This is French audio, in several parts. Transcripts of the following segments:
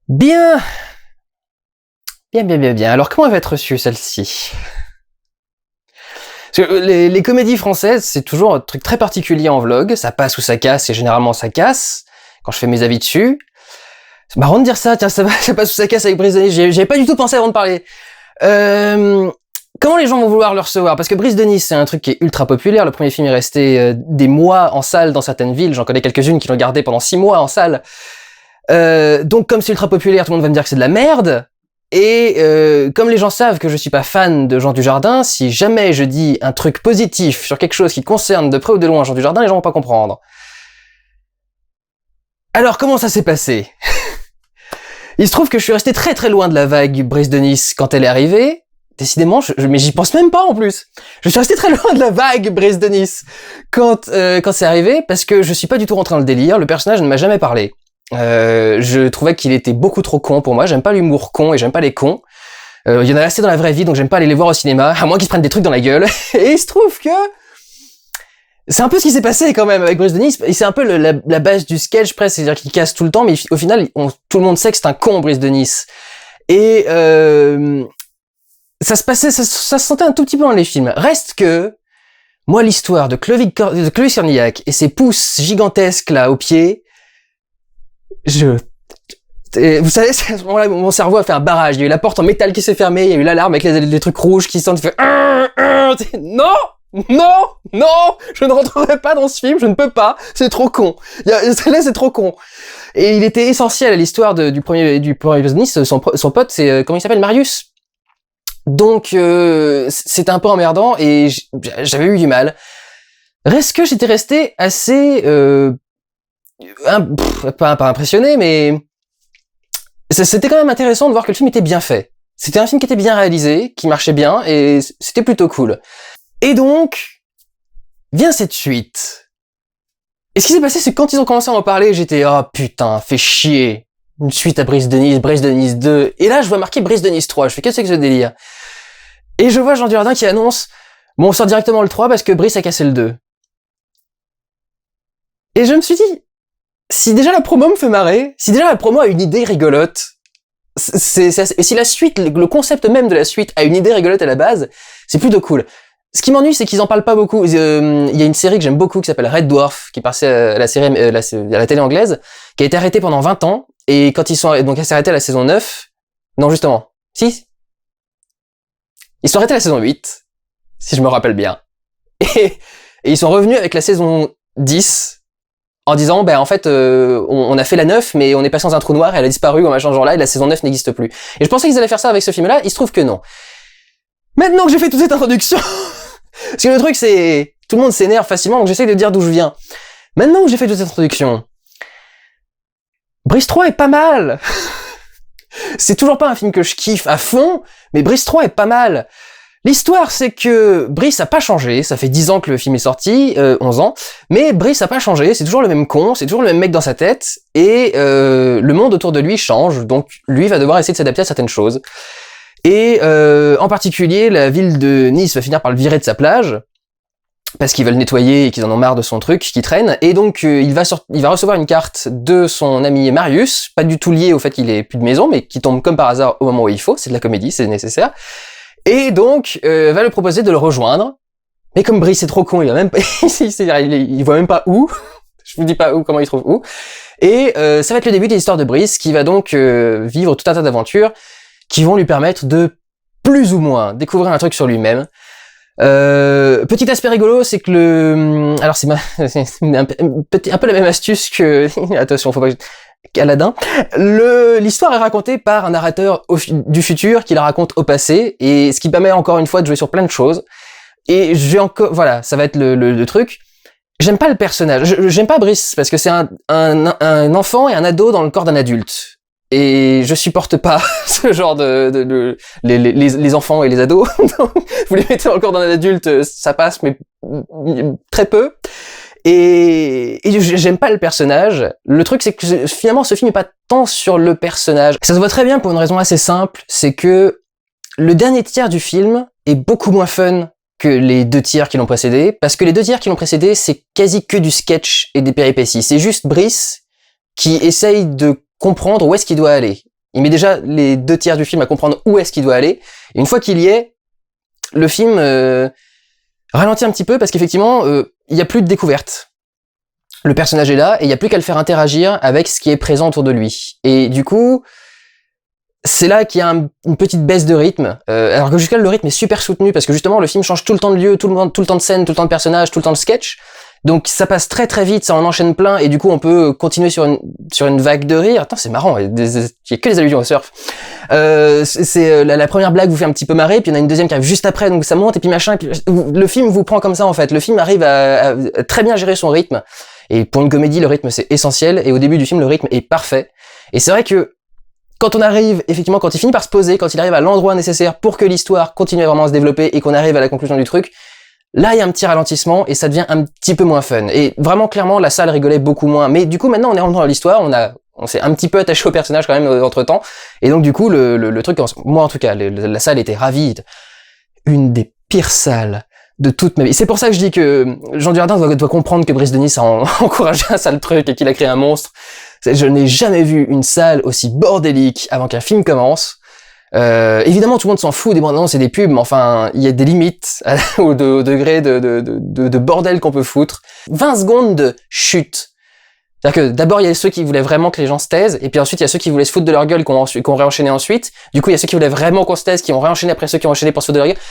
Bien, bien. Alors comment elle va être reçue celle-ci? Parce que les comédies françaises, c'est toujours un truc très particulier en vlog. Ça passe ou ça casse, et généralement ça casse. Quand je fais mes avis dessus, c'est marrant de dire ça. Tiens, ça passe ou ça casse avec Brice Denis. J'avais pas du tout pensé avant de parler. Comment les gens vont vouloir le recevoir? Parce que Brice Denis, c'est un truc qui est ultra populaire. Le premier film est resté des mois en salle dans certaines villes. J'en connais quelques-unes qui l'ont gardé pendant 6 mois en salle. Donc comme c'est ultra populaire, tout le monde va me dire que c'est de la merde. Et comme les gens savent que je suis pas fan de Jean Dujardin, si jamais je dis un truc positif sur quelque chose qui concerne de près ou de loin Jean Dujardin, les gens vont pas comprendre. Alors comment ça s'est passé? Il se trouve que je suis resté très très loin de la vague Brice Denis quand elle est arrivée. Décidément, mais j'y pense même pas en plus. Je suis resté très loin de la vague Brice Denis quand c'est arrivé, parce que je suis pas du tout rentré dans le délire. Le personnage ne m'a jamais parlé. Je trouvais qu'il était beaucoup trop con pour moi. J'aime pas l'humour con et j'aime pas les cons. Il y en a assez dans la vraie vie, donc j'aime pas aller les voir au cinéma, à moins qu'ils se prennent des trucs dans la gueule. Et il se trouve que c'est un peu ce qui s'est passé quand même avec Brice Denis. Et c'est un peu la base du sketch presque, c'est-à-dire qu'il casse tout le temps, mais au final, tout le monde sait que c'est un con, Brice Denis. Et ça se sentait un tout petit peu dans les films. Reste que moi, l'histoire de Clovis Cornillac et ses pouces gigantesques là aux pieds, vous savez, à ce moment-là, mon cerveau a fait un barrage. Il y a eu la porte en métal qui s'est fermée, il y a eu l'alarme avec les trucs rouges qui sentent, fait non, je ne rentrerai pas dans ce film, je ne peux pas, c'est trop con. C'est trop con. Et il était essentiel à l'histoire du premier Denis, son pote, c'est, comment il s'appelle, Marius. Donc, c'était un peu emmerdant et j'avais eu du mal. Reste que j'étais resté assez, pas impressionné, mais c'était quand même intéressant de voir que le film était bien fait. C'était un film qui était bien réalisé, qui marchait bien, et c'était plutôt cool. Et donc, vient cette suite. Et ce qui s'est passé, c'est que quand ils ont commencé à en parler, j'étais, oh putain, fait chier. Une suite à Brice Denis 2. Et là, je vois marqué Brice Denis 3. Je fais, qu'est-ce que c'est que ce délire? Et je vois Jean Dujardin qui annonce, bon, on sort directement le 3 parce que Brice a cassé le 2. Et je me suis dit, si déjà la promo me fait marrer, si déjà la promo a une idée rigolote, et si la suite, le concept même de la suite a une idée rigolote à la base, c'est plutôt cool. Ce qui m'ennuie, c'est qu'ils en parlent pas beaucoup. Il y a une série que j'aime beaucoup qui s'appelle Red Dwarf, qui passait à la télé anglaise, qui a été arrêtée pendant 20 ans, et quand donc elle s'est arrêtée à la saison 9, non justement, si? Ils sont arrêtés à la saison 8, si je me rappelle bien. Et ils sont revenus avec la saison 10, en disant, en fait, on a fait la 9, mais on est passé dans un trou noir, elle a disparu, ou machin genre là, et la saison 9 n'existe plus. Et je pensais qu'ils allaient faire ça avec ce film-là, il se trouve que non. Maintenant que j'ai fait toute cette introduction, parce que le truc c'est, tout le monde s'énerve facilement, donc j'essaye de dire d'où je viens. Maintenant que j'ai fait toute cette introduction, Brice 3 est pas mal. C'est toujours pas un film que je kiffe à fond, mais Brice 3 est pas mal. L'histoire, c'est que Brice a pas changé, ça fait 10 ans que le film est sorti, 11 ans, mais Brice a pas changé, c'est toujours le même con, c'est toujours le même mec dans sa tête, et le monde autour de lui change, donc lui va devoir essayer de s'adapter à certaines choses. Et en particulier, la ville de Nice va finir par le virer de sa plage, parce qu'ils veulent nettoyer et qu'ils en ont marre de son truc qui traîne, et donc il va recevoir une carte de son ami Marius, pas du tout lié au fait qu'il ait plus de maison, mais qui tombe comme par hasard au moment où il faut, c'est de la comédie, c'est nécessaire. Et donc, va lui proposer de le rejoindre. Mais comme Brice est trop con, il va même pas, il voit même pas où. Je vous dis pas où, comment il trouve où. Et ça va être le début de l'histoire de Brice, qui va donc vivre tout un tas d'aventures qui vont lui permettre de plus ou moins découvrir un truc sur lui-même. Petit aspect rigolo, c'est que alors c'est un peu la même astuce que, attention, faut pas qu'Aladin. L'histoire est racontée par un narrateur du futur qui la raconte au passé, et ce qui permet encore une fois de jouer sur plein de choses. Et voilà, ça va être le truc. J'aime pas le personnage, j'aime pas Brice, parce que c'est un enfant et un ado dans le corps d'un adulte. Et je supporte pas ce genre les enfants et les ados. Vous les mettez dans le corps d'un adulte, ça passe, mais très peu. Et j'aime pas le personnage. Le truc, c'est que finalement, ce film est pas tant sur le personnage. Ça se voit très bien pour une raison assez simple, c'est que le dernier tiers du film est beaucoup moins fun que les 2 tiers qui l'ont précédé, parce que les 2 tiers qui l'ont précédé, c'est quasi que du sketch et des péripéties. C'est juste Brice qui essaye de comprendre où est-ce qu'il doit aller. Il met déjà les 2 tiers du film à comprendre où est-ce qu'il doit aller. Et une fois qu'il y est, le film ralentit un petit peu parce qu'effectivement, il y a plus de découverte. Le personnage est là et il y a plus qu'à le faire interagir avec ce qui est présent autour de lui. Et du coup, c'est là qu'il y a une petite baisse de rythme. Alors que jusqu'à là, le rythme est super soutenu parce que justement, le film change tout le temps de lieu, tout le temps de scène, tout le temps de personnage, tout le temps de sketch. Donc ça passe très très vite, ça en enchaîne plein et du coup on peut continuer sur une vague de rire. Attends, c'est marrant, il y a que des allusions au surf. La première blague vous fait un petit peu marrer, puis il y en a une deuxième qui arrive juste après, donc ça monte et puis machin. Et puis le film vous prend comme ça en fait. Le film arrive à très bien gérer son rythme. Et pour une comédie, le rythme c'est essentiel. Et au début du film, le rythme est parfait. Et c'est vrai que quand on arrive, effectivement, quand il finit par se poser, quand il arrive à l'endroit nécessaire pour que l'histoire continue vraiment à se développer et qu'on arrive à la conclusion du truc, là, il y a un petit ralentissement et ça devient un petit peu moins fun. Et vraiment, clairement, la salle rigolait beaucoup moins. Mais du coup, maintenant, on est rentré dans l'histoire, on s'est un petit peu attaché au personnage quand même entre temps. Et donc, du coup, le truc, moi en tout cas, la salle était ravie. Une des pires salles de toute ma vie. C'est pour ça que je dis que Jean Dujardin doit comprendre que Brice Denis a encouragé un sale truc et qu'il a créé un monstre. Je n'ai jamais vu une salle aussi bordélique avant qu'un film commence. Évidemment, tout le monde s'en fout des bandes annonces et des pubs, mais enfin, il y a des limites au degré de bordel qu'on peut foutre. 20 secondes de chute. C'est-à-dire que d'abord, il y a ceux qui voulaient vraiment que les gens se taisent, et puis ensuite, il y a ceux qui voulaient se foutre de leur gueule, qui ont réenchaîné ensuite. Du coup, il y a ceux qui voulaient vraiment qu'on se taise, qui ont réenchaîné après ceux qui ont enchaîné pour se foutre de leur gueule.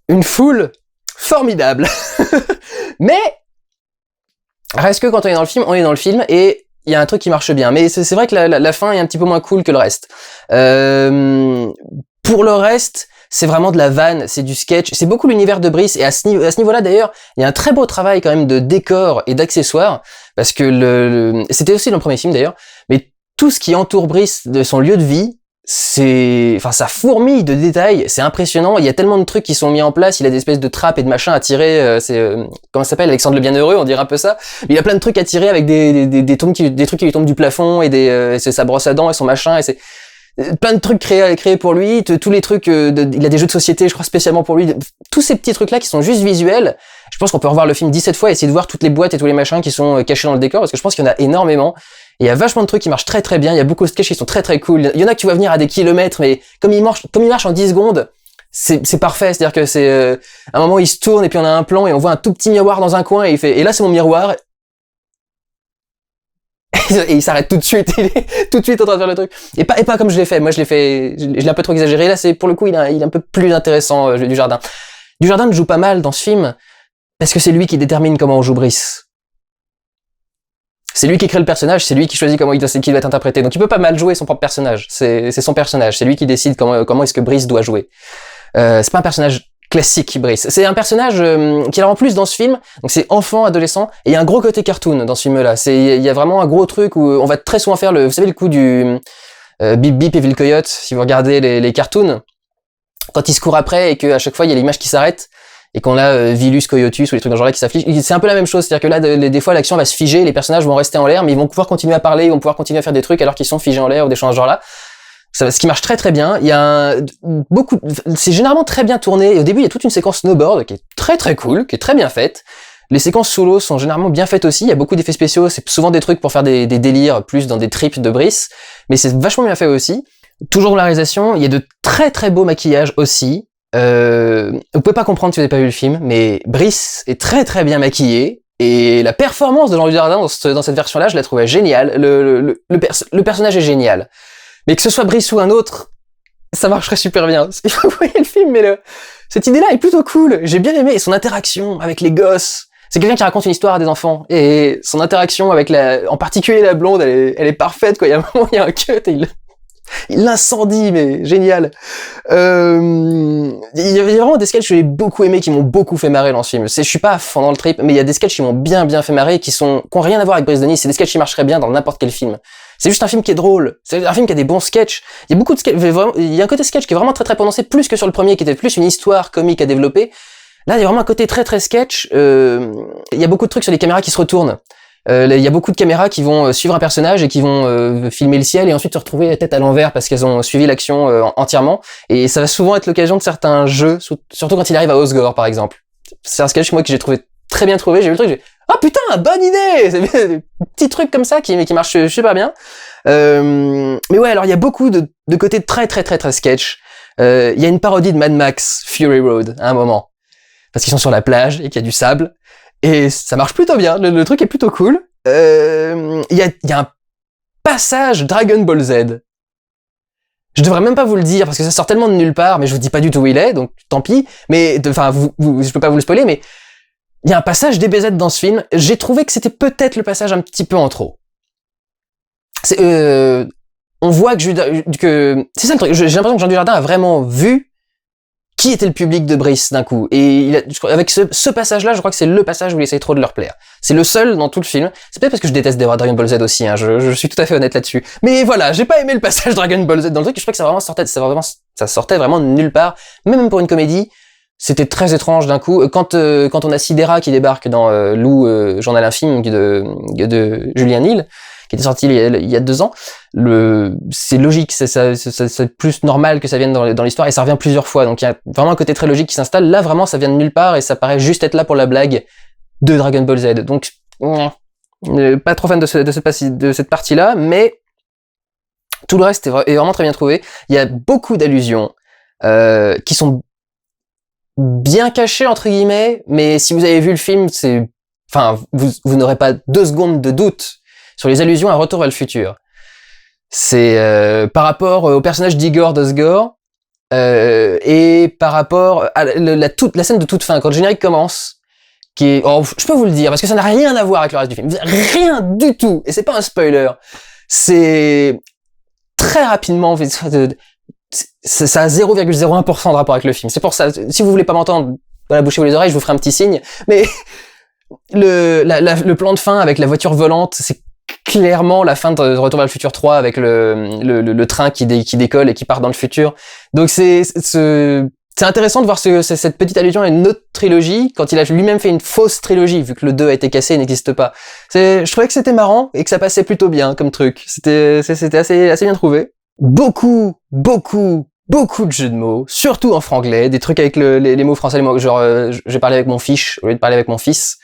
Une foule formidable. Mais, reste que quand on est dans le film, et il y a un truc qui marche bien. Mais c'est vrai que la fin est un petit peu moins cool que le reste. Pour le reste, c'est vraiment de la vanne, c'est du sketch, c'est beaucoup l'univers de Brice, et à ce niveau-là d'ailleurs, il y a un très beau travail quand même de décor et d'accessoires, parce que c'était aussi dans le premier film d'ailleurs, mais tout ce qui entoure Brice de son lieu de vie, ça fourmille de détails, c'est impressionnant, il y a tellement de trucs qui sont mis en place, il a des espèces de trappes et de machins à tirer, comment ça s'appelle, Alexandre le Bienheureux, on dirait un peu ça, il a plein de trucs à tirer avec des trucs qui lui tombent du plafond, et c'est sa brosse à dents et son machin, et c'est plein de trucs créés pour lui, tous les trucs, il a des jeux de société, je crois spécialement pour lui, tous ces petits trucs-là qui sont juste visuels. Je pense qu'on peut revoir le film 17 fois et essayer de voir toutes les boîtes et tous les machins qui sont cachés dans le décor, parce que je pense qu'il y en a énormément. Et il y a vachement de trucs qui marchent très très bien, il y a beaucoup de sketchs qui sont très très cool. Il y en a que tu vas venir à des kilomètres, mais comme il marche en 10 secondes, c'est parfait, c'est-à-dire que à un moment il se tourne et puis on a un plan et on voit un tout petit miroir dans un coin et et là c'est mon miroir. Et il s'arrête tout de suite, il est tout de suite en train de faire le truc. Et pas comme je l'ai fait. Moi, je l'ai un peu trop exagéré. Là, pour le coup, il est un peu plus intéressant, Dujardin. Dujardin joue pas mal dans ce film, parce que c'est lui qui détermine comment on joue Brice. C'est lui qui crée le personnage, c'est lui qui choisit comment il doit être interprété. Donc il peut pas mal jouer son propre personnage. C'est son personnage, c'est lui qui décide comment est-ce que Brice doit jouer. C'est pas un personnage classique, Brice. C'est un personnage qui est en plus dans ce film, donc c'est enfant, adolescent, et il y a un gros côté cartoon dans ce film-là. Il y a vraiment un gros truc où on va très souvent faire vous savez le coup du Bip Bip et Ville Coyote, si vous regardez les cartoons, quand ils se courent après et qu'à chaque fois il y a l'image qui s'arrête, et qu'on a Vilus Coyotus ou les trucs dans ce genre-là qui s'affichent, c'est un peu la même chose, c'est-à-dire que là, des fois l'action va se figer, les personnages vont rester en l'air, mais ils vont pouvoir continuer à parler, ils vont pouvoir continuer à faire des trucs alors qu'ils sont figés en l'air ou des choses dans ce genre-là. Ce qui marche très très bien. Il y a c'est généralement très bien tourné. Et au début, il y a toute une séquence snowboard qui est très très cool, qui est très bien faite. Les séquences sous l'eau sont généralement bien faites aussi. Il y a beaucoup d'effets spéciaux. C'est souvent des trucs pour faire des délires, plus dans des trips de Brice. Mais c'est vachement bien fait aussi. Toujours dans la réalisation, il y a de très très beaux maquillages aussi. Vous pouvez pas comprendre si vous n'avez pas vu le film, mais Brice est très très bien maquillé. Et la performance de Jean Dujardin dans cette version-là, je la trouvais géniale. Le personnage est génial. Mais que ce soit Brice ou un autre, ça marcherait super bien. Vous voyez le film, mais cette idée-là est plutôt cool. J'ai bien aimé son interaction avec les gosses. C'est quelqu'un qui raconte une histoire à des enfants. Et son interaction avec en particulier la blonde, elle est parfaite, quoi. Il y a un moment, il y a un cut et il l'incendie, mais génial. Il y a vraiment des sketchs que j'ai beaucoup aimé, qui m'ont beaucoup fait marrer dans ce film. Je suis pas fan dans le trip, mais il y a des sketchs qui m'ont bien fait marrer, qui ont rien à voir avec Brice Denis. C'est des sketchs qui marcheraient bien dans n'importe quel film. C'est juste un film qui est drôle. C'est un film qui a des bons sketchs. Il y a beaucoup de sketchs. Il y a un côté sketch qui est vraiment très très prononcé, plus que sur le premier, qui était plus une histoire comique à développer. Là, il y a vraiment un côté très très sketch. Il y a beaucoup de trucs sur les caméras qui se retournent. Il y a beaucoup de caméras qui vont suivre un personnage et qui vont filmer le ciel et ensuite se retrouver la tête à l'envers parce qu'elles ont suivi l'action entièrement. Et ça va souvent être l'occasion de certains jeux, surtout quand il arrive à Osgore par exemple. C'est un sketch moi que j'ai trouvé très bien trouvé. J'ai vu le truc, oh putain, bonne idée! C'est des petits trucs comme ça qui marchent super bien. Mais ouais, alors il y a beaucoup de côtés très très très très sketch. Il y a une parodie de Mad Max Fury Road à un moment, parce qu'ils sont sur la plage et qu'il y a du sable, et ça marche plutôt bien. Le truc est plutôt cool. Il y a un passage Dragon Ball Z. Je devrais même pas vous le dire parce que ça sort tellement de nulle part, mais je vous dis pas du tout où il est, donc tant pis. Mais enfin, je peux pas vous le spoiler, mais il y a un passage DBZ dans ce film. J'ai trouvé que c'était peut-être le passage un petit peu en trop. On voit que c'est ça le truc. J'ai l'impression que Jean Dujardin a vraiment vu qui était le public de Brice d'un coup. Et avec ce passage-là, je crois que c'est le passage où il essaye trop de leur plaire. C'est le seul dans tout le film. C'est peut-être parce que je déteste Dragon Ball Z aussi, hein. Je suis tout à fait honnête là-dessus. Mais voilà, j'ai pas aimé le passage Dragon Ball Z dans le truc. Je crois que ça sortait vraiment de nulle part. Même pour une comédie, c'était très étrange d'un coup. Quand on a Sidera qui débarque dans Lou, Journal infime de Julien Nil, qui était sorti il y a 2 ans, c'est logique, c'est plus normal que ça vienne dans l'histoire, et ça revient plusieurs fois, donc il y a vraiment un côté très logique qui s'installe. Là, vraiment, ça vient de nulle part, et ça paraît juste être là pour la blague de Dragon Ball Z. Donc, pas trop fan de cette partie-là, mais tout le reste est vraiment très bien trouvé. Il y a beaucoup d'allusions qui sont bien cachées, entre guillemets, mais si vous avez vu le film, vous n'aurez pas 2 secondes de doute sur les allusions à Retour vers le futur. C'est par rapport au personnage d'Igor Dosgor, et par rapport à la scène de toute fin, quand le générique commence, qui est... Oh, je peux vous le dire, parce que ça n'a rien à voir avec le reste du film. Rien du tout. Et c'est pas un spoiler. C'est très rapidement... Ça a 0,01% de rapport avec le film. C'est pour ça, si vous voulez pas m'entendre dans la bouche ou les oreilles, je vous ferai un petit signe. Mais le plan de fin avec la voiture volante, c'est clairement la fin de Retour vers le futur 3 avec le train qui décolle et qui part dans le futur. Donc c'est intéressant de voir cette petite allusion à une autre trilogie quand il a lui-même fait une fausse trilogie vu que le 2 a été cassé et n'existe pas. Je trouvais que c'était marrant et que ça passait plutôt bien comme truc. C'était assez bien trouvé. Beaucoup de jeux de mots, surtout en franglais, des trucs avec les mots français, genre j'ai parlé avec mon fiche au lieu de parler avec mon fils.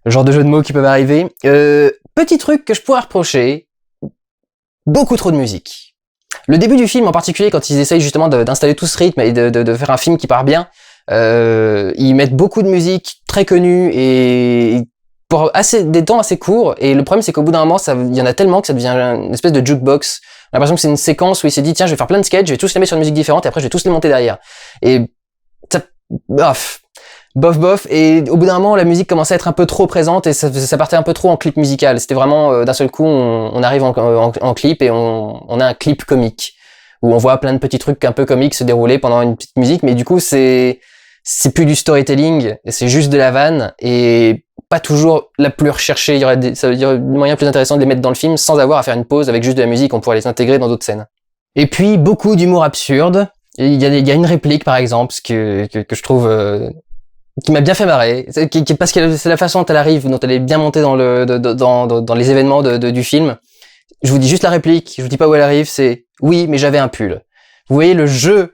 Le genre de jeux de mots qui peuvent arriver. Petit truc que je pourrais reprocher, beaucoup trop de musique. Le début du film en particulier, quand ils essayent justement d'installer tout ce rythme et de faire un film qui part bien, ils mettent beaucoup de musique très connue et pour des temps assez courts, et le problème c'est qu'au bout d'un moment, il y en a tellement que ça devient une espèce de jukebox. J'ai l'impression que c'est une séquence où il s'est dit tiens, je vais faire plein de sketchs, je vais tous les mettre sur une musique différente et après je vais tous les monter derrière. Et ça, bof, et au bout d'un moment la musique commençait à être un peu trop présente et ça partait un peu trop en clip musical. C'était vraiment d'un seul coup on arrive en clip et on a un clip comique où on voit plein de petits trucs un peu comiques se dérouler pendant une petite musique, mais du coup c'est plus du storytelling, c'est juste de la vanne et pas toujours la plus recherchée. Il y aurait des moyens plus intéressants de les mettre dans le film sans avoir à faire une pause avec juste de la musique, on pourrait les intégrer dans d'autres scènes. Et puis beaucoup d'humour absurde. Il y a une réplique par exemple que je trouve qui m'a bien fait marrer, parce que c'est la façon dont elle arrive, dont elle est bien montée dans les événements du film. Je vous dis juste la réplique, je vous dis pas où elle arrive, c'est oui, mais j'avais un pull. Vous voyez le jeu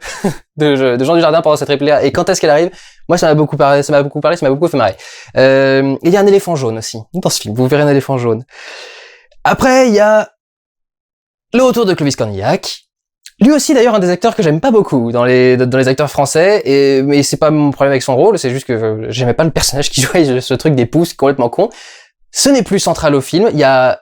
de Jean Dujardin pendant cette réplique-là, et quand est-ce qu'elle arrive, moi ça m'a beaucoup fait marrer. Il y a un éléphant jaune aussi dans ce film, vous verrez un éléphant jaune. Après, il y a le retour de Clovis Cornillac. Lui aussi d'ailleurs un des acteurs que j'aime pas beaucoup dans les acteurs français, mais c'est pas mon problème avec son rôle, c'est juste que j'aimais pas le personnage qui jouait, ce truc des pouces complètement con. Ce n'est plus central au film, il y a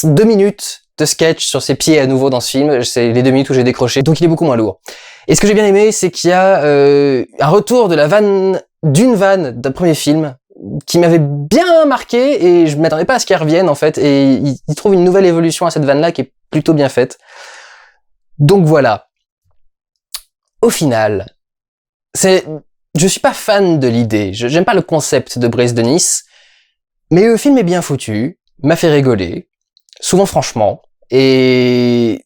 2 minutes de sketch sur ses pieds à nouveau dans ce film, c'est les 2 minutes où j'ai décroché, donc il est beaucoup moins lourd. Et ce que j'ai bien aimé, c'est qu'il y a un retour de d'une vanne d'un premier film qui m'avait bien marqué, et je m'attendais pas à ce qu'elle revienne en fait, et il trouve une nouvelle évolution à cette vanne-là qui est plutôt bien faite. Donc voilà. Au final, je suis pas fan de l'idée, j'aime pas le concept de Brice de Nice, mais le film est bien foutu, m'a fait rigoler, souvent franchement, et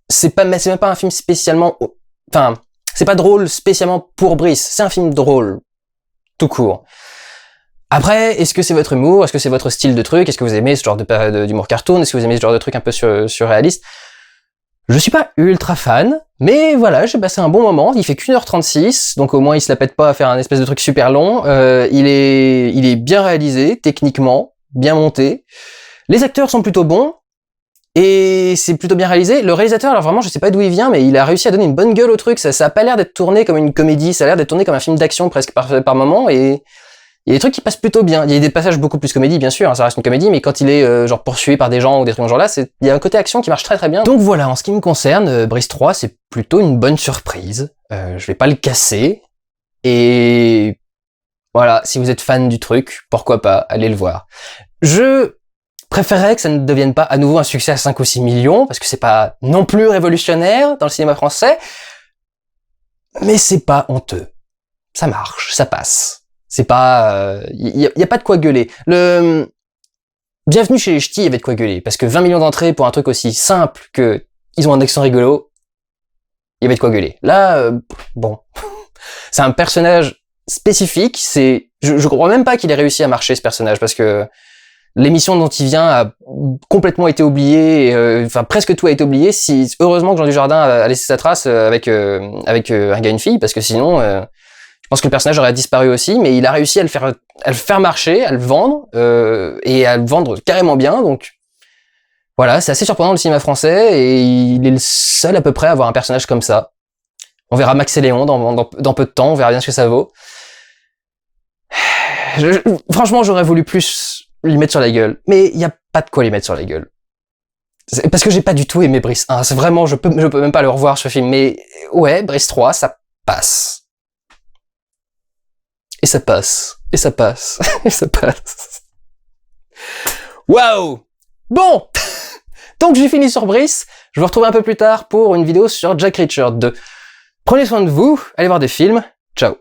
c'est même pas un film spécialement, enfin, c'est pas drôle spécialement pour Brice, c'est un film drôle, tout court. Après, est-ce que c'est votre humour, est-ce que c'est votre style de truc, est-ce que vous aimez ce genre d'humour cartoon, est-ce que vous aimez ce genre de truc un peu surréaliste? Je suis pas ultra fan, mais voilà, j'ai passé un bon moment. Il fait qu'1h36, donc au moins il se la pète pas à faire un espèce de truc super long. Il est bien réalisé, techniquement, bien monté. Les acteurs sont plutôt bons. Et c'est plutôt bien réalisé. Le réalisateur, alors vraiment, je sais pas d'où il vient, mais il a réussi à donner une bonne gueule au truc. Ça a pas l'air d'être tourné comme une comédie, ça a l'air d'être tourné comme un film d'action presque par moment, et il y a des trucs qui passent plutôt bien. Il y a des passages beaucoup plus comédie, bien sûr, hein, ça reste une comédie, mais quand il est genre poursuivi par des gens ou des trucs dans ce genre-là, il y a un côté action qui marche très très bien. Donc voilà, en ce qui me concerne, Brice 3, c'est plutôt une bonne surprise. Je vais pas le casser. Et voilà, si vous êtes fan du truc, pourquoi pas, allez le voir. Je préférerais que ça ne devienne pas à nouveau un succès à 5 ou 6 millions, parce que c'est pas non plus révolutionnaire dans le cinéma français, mais c'est pas honteux. Ça marche, ça passe. C'est pas... y a pas de quoi gueuler. Bienvenue chez les ch'tis, il y avait de quoi gueuler, parce que 20 millions d'entrées pour un truc aussi simple que ils ont un accent rigolo, il y avait de quoi gueuler. Là, bon... c'est un personnage spécifique, je crois même pas qu'il ait réussi à marcher, ce personnage, parce que l'émission dont il vient a complètement été oubliée, enfin presque tout a été oublié. Heureusement que Jean Dujardin a laissé sa trace avec un gars et une fille, parce que sinon, je pense que le personnage aurait disparu aussi. Mais il a réussi à le faire marcher, à le vendre et à le vendre carrément bien. Donc voilà, c'est assez surprenant le cinéma français, et il est le seul à peu près à avoir un personnage comme ça. On verra Max et Léon dans peu de temps, on verra bien ce que ça vaut. Franchement, j'aurais voulu plus lui mettre sur la gueule, mais il y a pas de quoi lui mettre sur la gueule. Parce que j'ai pas du tout aimé Brice 1, c'est vraiment, je peux même pas le revoir ce film, mais ouais, Brice 3, ça passe. Et ça passe, et ça passe, et ça passe. Waouh! Bon! Donc j'ai fini sur Brice, je vous retrouve un peu plus tard pour une vidéo sur Jack Reacher 2. Prenez soin de vous, allez voir des films, ciao!